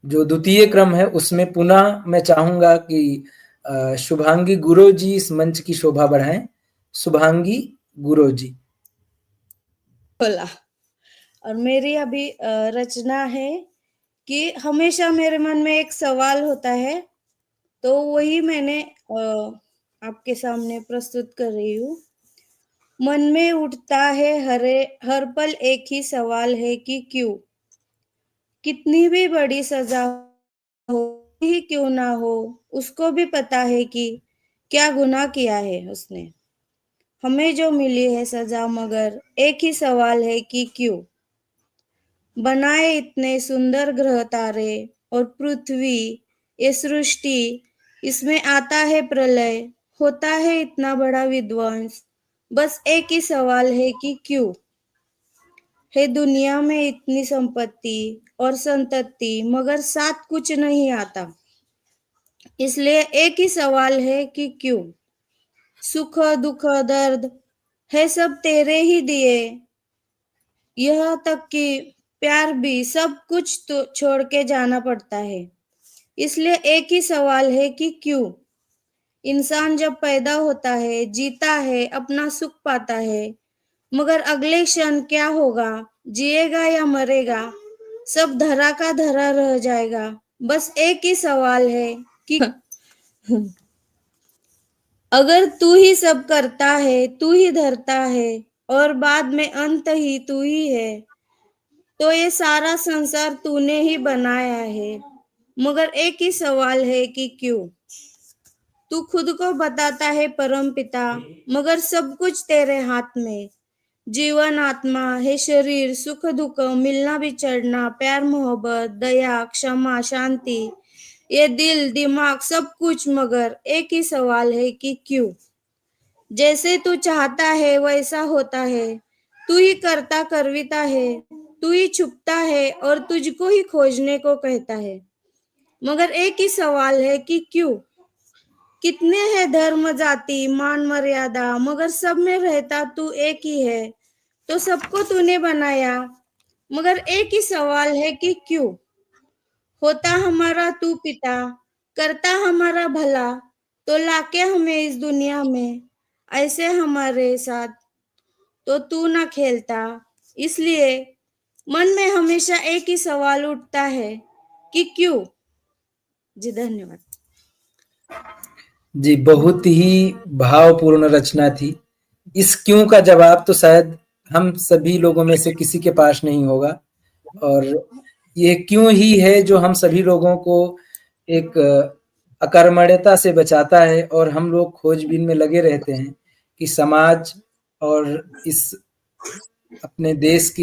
जो द्वितीय क्रम है उसमें पुनः मैं चाहूंगा कि शुभांगी गुरु जी इस मंच की शोभा बढ़ाएं। शुभांगी गुरु जी। बोला। और मेरी अभी रचना है कि हमेशा मेरे मन में एक सवाल होता है, तो वही मैंने आपके सामने प्रस्तुत कर रही हूँ। मन में उठता है हर पल एक ही सवाल है कि क्यों, कितनी भी बड़ी सजा हो ही क्यों ना हो, उसको भी पता है कि क्या गुनाह किया है उसने। हमें जो मिली है सजा, मगर एक ही सवाल है कि क्यों। बनाए इतने सुंदर ग्रह तारे और पृथ्वी, ये सृष्टि, इसमें आता है प्रलय, होता है इतना बड़ा विध्वंस, बस एक ही सवाल है कि क्यों। है दुनिया में इतनी संपत्ति और संतति, मगर साथ कुछ नहीं आता, इसलिए एक ही सवाल है कि क्यों। सुख दुख दर्द है सब तेरे ही दिए, यह तक कि प्यार भी सब कुछ तो छोड़ के जाना पड़ता है, इसलिए एक ही सवाल है कि क्यों। इंसान जब पैदा होता है, जीता है, अपना सुख पाता है, मगर अगले क्षण क्या होगा, जिएगा या मरेगा, सब धरा का धरा रह जाएगा। बस एक ही सवाल है कि अगर तू ही सब करता है, तू ही धरता है, और बाद में अंत ही तू ही है, तो ये सारा संसार तूने ही बनाया है, मगर एक ही सवाल है कि क्यों। तू खुद को बताता है परम पिता, मगर सब कुछ तेरे हाथ में। जीवन, आत्मा है, शरीर, सुख दुख, मिलना बिछड़ना, प्यार मोहब्बत, दया, क्षमा, शांति, ये दिल दिमाग सब कुछ, मगर एक ही सवाल है कि क्यों। जैसे तू चाहता है वैसा होता है, तू ही करता करविता है, तू ही छुपता है और तुझको ही खोजने को कहता है, मगर एक ही सवाल है कि क्यों। कितने हैं धर्म जाति मान मर्यादा, मगर सब में रहता तू एक ही है, तो सबको तूने बनाया, मगर एक ही सवाल है कि क्यों। होता हमारा तू पिता, करता हमारा भला, तो लाके हमें इस दुनिया में, ऐसे हमारे साथ तो तू ना खेलता। इसलिए मन में हमेशा एक ही सवाल उठता है कि क्यों। जी धन्यवाद। जी, बहुत ही भावपूर्ण रचना थी। इस क्यों का जवाब तो शायद हम सभी लोगों में से किसी के पास नहीं होगा, और ये क्यों ही है जो हम सभी लोगों को एक अकर्मण्यता से बचाता है, और हम लोग खोजबीन में लगे रहते हैं कि समाज और इस अपने देश की